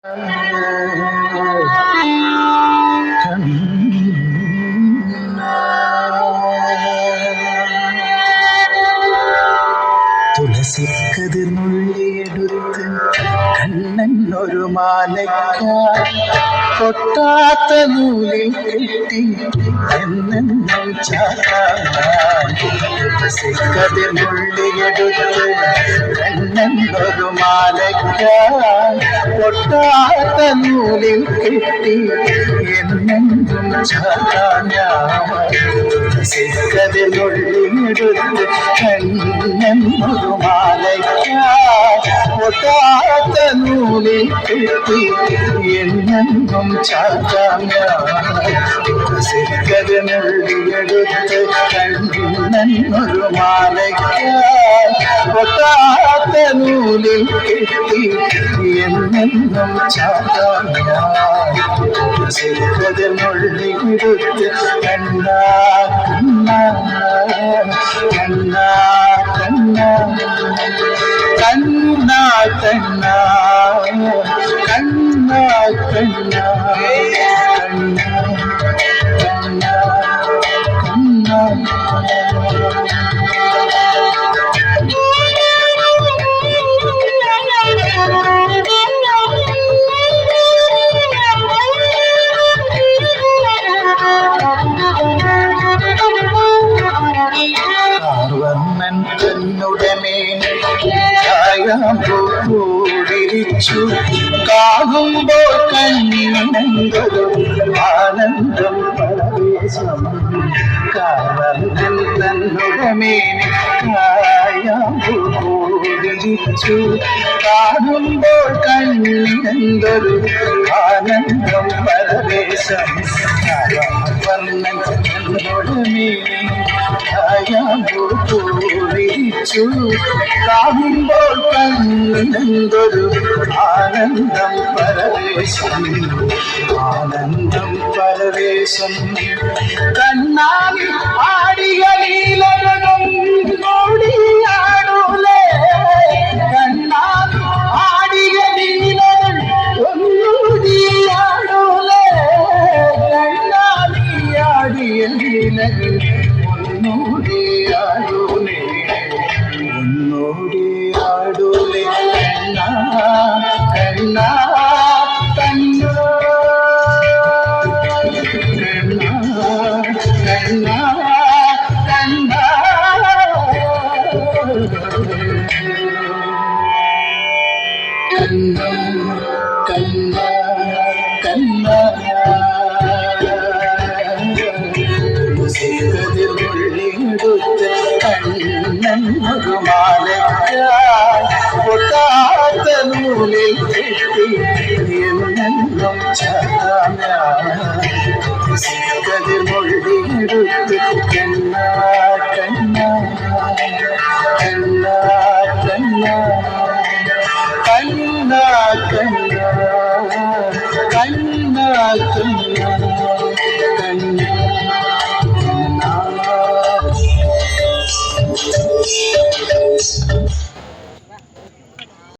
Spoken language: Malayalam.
തുളസിക്കതിർ നുള്ളിയെടുത്ത് കണ്ണൻ ഒരു മാലയ്ക്കായി പൊട്ടാത്ത നൂലിൽ കെട്ടി എന്നെന്നും ചാത്താൻ. തുളസിക്കതിർ നുള്ളിയെടുത്ത് കണ്ണൻ ഒരു മാലയ്ക്കായി പൊട്ടാത്ത നൂലിൽ കെട്ടി എന്നെന്നും ചാത്താൻ. തുളസിക്കതിർ നുള്ളിയെടുത്ത് കണ്ണൻ ഒരു മാലയ്ക്കായി പൊട്ടാത്ത നൂലിൽ കെട്ടി എന്നെന്നും ചാത്താൻ. തുളസിക്കതിനുള്ളിയെടുത്ത് കണ്ണൻ ഒരു മാലയ്ക്കായി പൊട്ടാത്ത നൂലിൽ കെട്ടി എന്നെന്നും ചാത്താൻ. തുളസിക്കതിനുള്ളിയെടുത്ത് കണ്ണാ കണ്ണാ കണ്ണാ കണ്ണാ കണ്ണാ കണ്ണാ കണ്ണാ കണ്ണാ കണ്ണാ കണ്ണാ വർണ്ണൻ തന്നുടമേനിരിച്ചു കാണുമ്പോൾ കണ്ണിനൊരു ആനന്ദം പരവേശം. കാർവർണ്ണൻ തന്നുടമേനിരിച്ചു കാണുമ്പോൾ കണ്ണിനൊരു ആനന്ദം പരവേശം. വർണ്ണൻ തന്നുടമേനി ിച്ചു കാണുമ്പോൾ കണ്ണിനൊരു ആനന്ദം പരവേശം. ആനന്ദം പരവേശം. കണ്ണാടി ആടിയ ലീലകളും ഓടിയാടൂലേ. കണ്ണാടി ആടിയ ലീലകൾ ഒന്നൂടിയാടൂലേ. കണ്ണാടി ആടിയ ലീലകൾ ഒന്നൂടിയാടൂലേ. ഒന്നൂടിയാടൂലേ. കണ്ണാ കണ്ണാ കണ്ണാ കണ്ണാ കണ്ണാ കണ്ണാ കണ്ണാ കണ്ണാ തുളസിക്കതിനുള്ളിയെടുത്ത് കണ്ണൻ ഒരു മാലയ്ക്കായി പൊട്ടാത്ത നൂലിൽ കെട്ടി എന്നെന്നും ചാത്താൻ. തുളസിക്കതിനുള്ളിയെടുത്ത് കണ്ണാ കണ്ണാ കണ്ണാ കണ്ണാ കണ്ണാ കണ്ണാ കണ്ണാ കണ്ണാ കണ്ണാ.